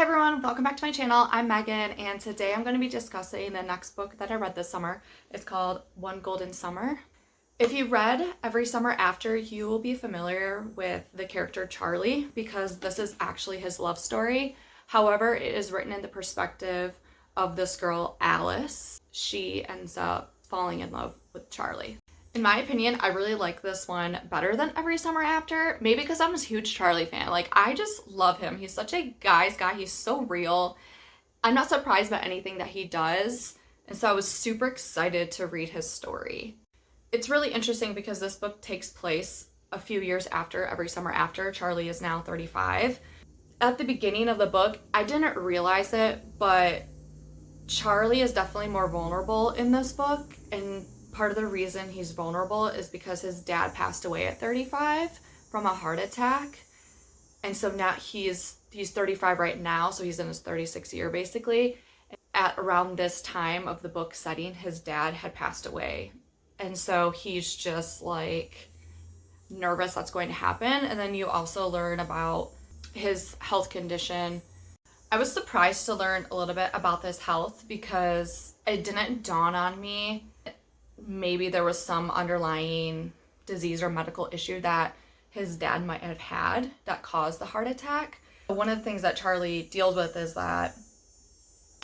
Hey everyone, welcome back to my channel. I'm Megan, and today I'm going to be discussing the next book that I read this summer. It's called One Golden Summer. If you read Every Summer After, you will be familiar with the character Charlie because this is actually his love story. However, it is written in the perspective of this girl, Alice. She ends up falling in love with Charlie. In my opinion, I really like this one better than Every Summer After. Maybe because I'm a huge Charlie fan. I just love him. He's such a guy's guy. He's so real. I'm not surprised by anything that he does. And so I was super excited to read his story. It's really interesting because this book takes place a few years after Every Summer After. Charlie is now 35. At the beginning of the book, I didn't realize it, but Charlie is definitely more vulnerable in this book, and part of the reason he's vulnerable is because his dad passed away at 35 from a heart attack. And so now he's 35 right now, so he's in his 36th year basically. At around this time of the book setting, his dad had passed away. And so he's just nervous that's going to happen. And then you also learn about his health condition. I was surprised to learn a little bit about this health because it didn't dawn on me. Maybe there was some underlying disease or medical issue that his dad might have had that caused the heart attack. One of the things that Charlie deals with is that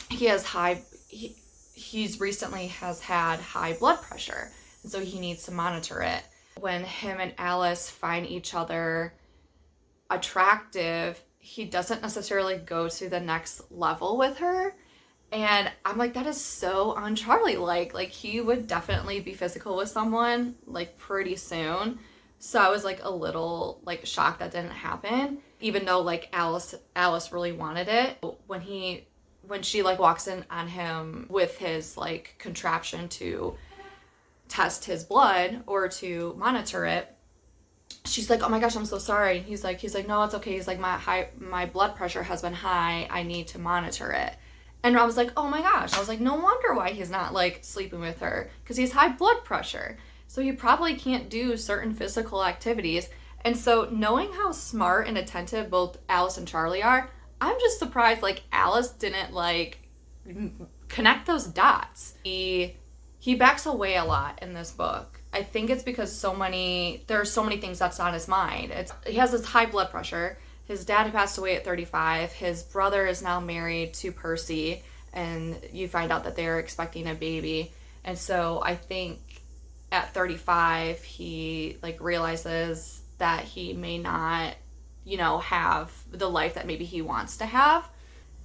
he's recently has had high blood pressure, and so he needs to monitor it. When him and Alice find each other attractive, he doesn't necessarily go to the next level with her. And I'm like, that is so un-Charlie-like. He would definitely be physical with someone, pretty soon. So I was, a little, shocked that didn't happen. Even though, Alice really wanted it. When she, walks in on him with his, contraption to test his blood or to monitor it, she's like, oh my gosh, I'm so sorry. And he's like, no, it's okay. He's like, my blood pressure has been high. I need to monitor it. And I was like, oh my gosh. I was like, no wonder why he's not sleeping with her, because he's high blood pressure. So he probably can't do certain physical activities. And so knowing how smart and attentive both Alice and Charlie are, I'm just surprised Alice didn't connect those dots. He backs away a lot in this book. I think it's because there are so many things that's on his mind. He has this high blood pressure. His dad had passed away at 35. His brother is now married to Percy, and you find out that they're expecting a baby. And so I think at 35, he realizes that he may not, have the life that maybe he wants to have.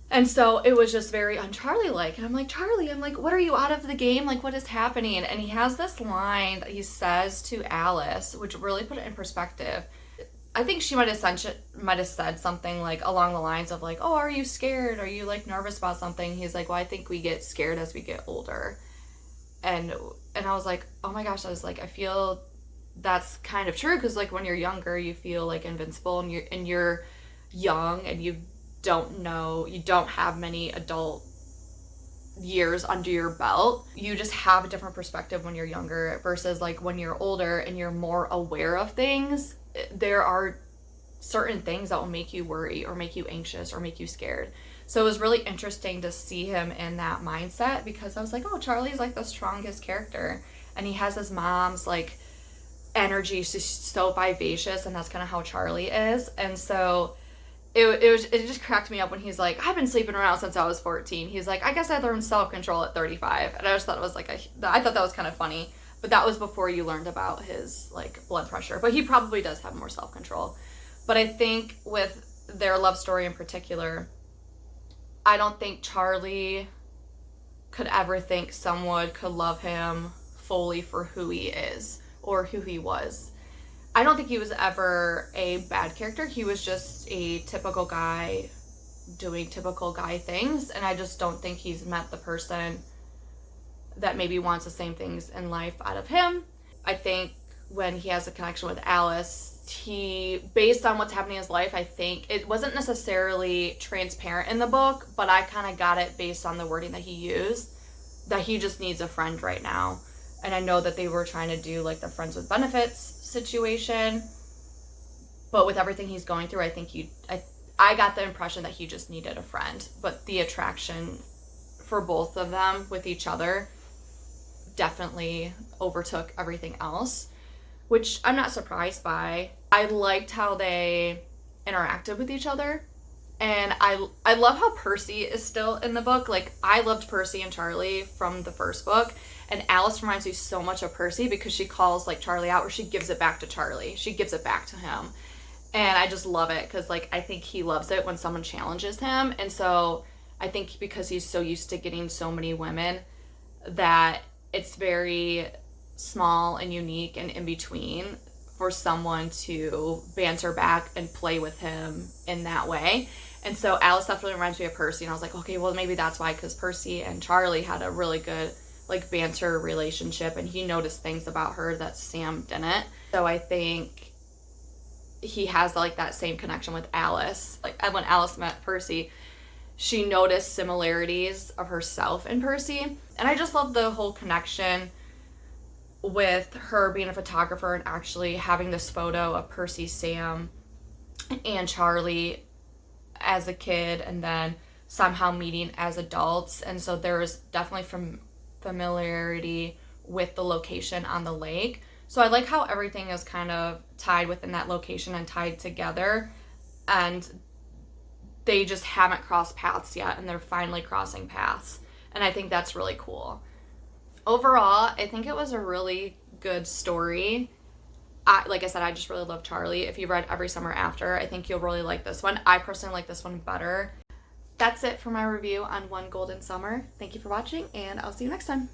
And so it was just very un-Charlie-like. And I'm like, Charlie, what are you, out of the game? What is happening? And he has this line that he says to Alice, which really put it in perspective. I think she might have said something along the lines of oh, are you scared? Are you nervous about something? He's like, well, I think we get scared as we get older. And I was like, oh my gosh, I feel that's kind of true, because when you're younger, you feel invincible, and you're young, and you don't have many adult years under your belt. You just have a different perspective when you're younger versus when you're older and you're more aware of things. There are certain things that will make you worry or make you anxious or make you scared. So it was really interesting to see him in that mindset, because I was like, oh, Charlie's the strongest character, and he has his mom's energy. She's so vivacious, and that's kind of how Charlie is. And so it just cracked me up when he's like, I've been sleeping around since I was 14. He's like, I guess I learned self-control at 35. And I just thought it was I thought that was kind of funny. But that was before you learned about his blood pressure. But he probably does have more self-control. But I think with their love story in particular, I don't think Charlie could ever think someone could love him fully for who he is or who he was. I don't think he was ever a bad character. He was just a typical guy doing typical guy things. And I just don't think he's met the person that maybe wants the same things in life out of him. I think when he has a connection with Alice, based on what's happening in his life, I think it wasn't necessarily transparent in the book, but I kind of got it based on the wording that he used, that he just needs a friend right now. And I know that they were trying to do the friends with benefits situation, but with everything he's going through, I think I got the impression that he just needed a friend, but the attraction for both of them with each other definitely overtook everything else, which I'm not surprised by. I liked how they interacted with each other. And I love how Percy is still in the book. Like, I loved Percy and Charlie from the first book. And Alice reminds me so much of Percy because she calls, like, Charlie out, or she gives it back to Charlie. She gives it back to him. And I just love it because, like, I think he loves it when someone challenges him. And so I think because he's so used to getting so many women that it's very small and unique and in between for someone to banter back and play with him in that way. And so Alice definitely reminds me of Percy, and I was like, okay, well, maybe that's why, because Percy and Charlie had a really good, like, banter relationship, and he noticed things about her that Sam didn't. So I think he has, like, that same connection with Alice. Like, when Alice met Percy, she noticed similarities of herself in Percy, and I just love the whole connection with her being a photographer and actually having this photo of Percy, Sam, and Charlie as a kid, and then somehow meeting as adults. And so there was definitely familiarity with the location on the lake. So I like how everything is kind of tied within that location and tied together, and they just haven't crossed paths yet, and they're finally crossing paths. And I think that's really cool. Overall, I think it was a really good story. Like I said, I just really love Charlie. If you've read Every Summer After, I think you'll really like this one. I personally like this one better. That's it for my review on One Golden Summer. Thank you for watching, and I'll see you next time.